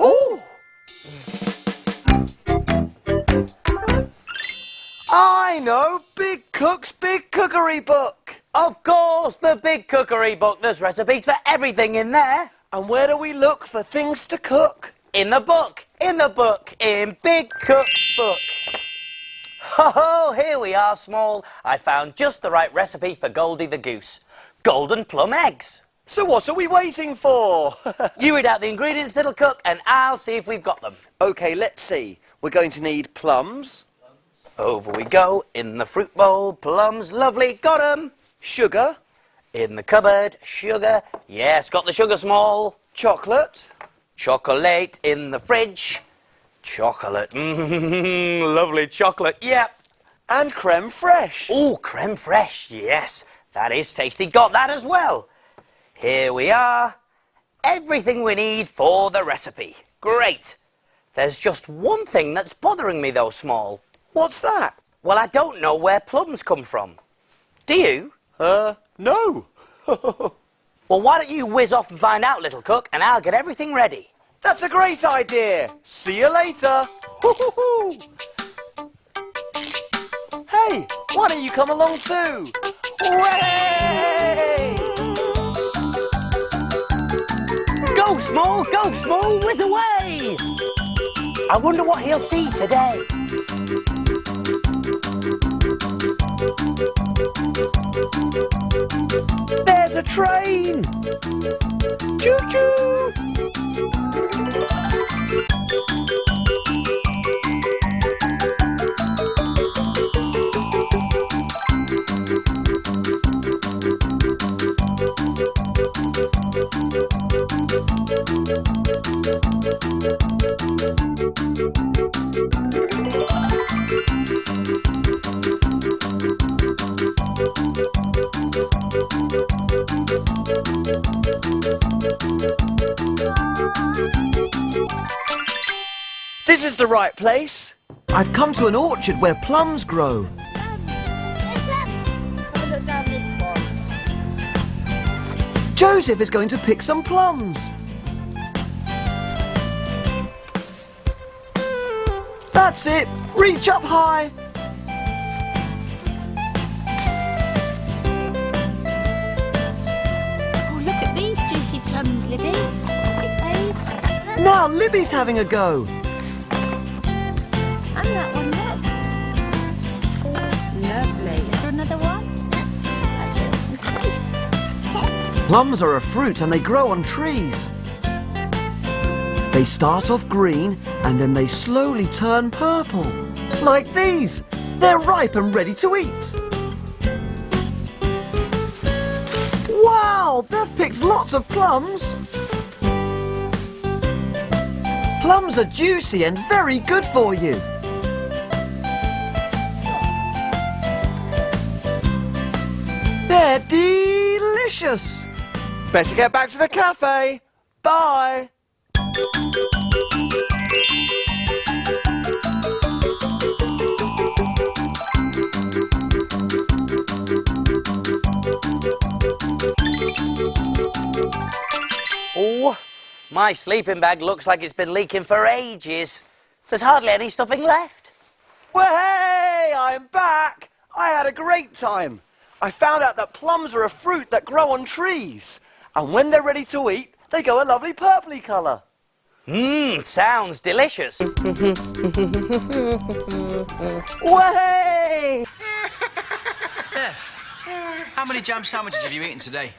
Ooh! I know! Big Cook's Big Cookery Book! Of course, the Big Cookery Book. There's recipes for everything in there. And where do we look for things to cook? In the book, in Big Cook's book. Ho-ho, here we are, Small. I found just the right recipe for Goldie the Goose. Golden plum eggs. So what are we waiting for? You read out the ingredients, little cook, and I'll see if we've got them. OK, let's see. We're going to need plums. Over we go, in the fruit bowl, plums, lovely, got 'em. Sugar. In the cupboard, sugar, yes, got the sugar, Small. Chocolate. Chocolate in the fridge. Chocolate, lovely chocolate, yep. And creme fraiche. Oh, creme fraiche, yes, that is tasty, got that as well. Here we are, everything we need for the recipe. Great. There's just one thing that's bothering me though, Small. What's that? Well, I don't know where plums come from. Do you? No. Well, why don't you whiz off and find out, little cook, and I'll get everything ready. That's a great idea. See you later. Hey, why don't you come along too? Hooray! Go, Small, whiz away! I wonder what he'll see today. There's a train! Choo-choo! This is the right place. I've come to an orchard where plums grow. Look down this one. Joseph is going to pick some plums. That's it. Reach up high. Oh, look at these juicy plums, Libby. Pick these. Now Libby's having a go. And that one, look. Lovely. Is there another one? That's it. Okay. Plums are a fruit and they grow on trees. They start off green and then they slowly turn purple. Like these. They're ripe and ready to eat. Wow, they've picked lots of plums. Plums are juicy and very good for you. They're delicious. Better get back to the cafe. Bye. Oh, my sleeping bag looks like it's been leaking for ages. There's hardly any stuffing left. Well, hey, I'm back. I had a great time. I found out that plums are a fruit that grow on trees. And when they're ready to eat, they go a lovely purpley colour. Sounds delicious. Way! How many jam sandwiches have you eaten today?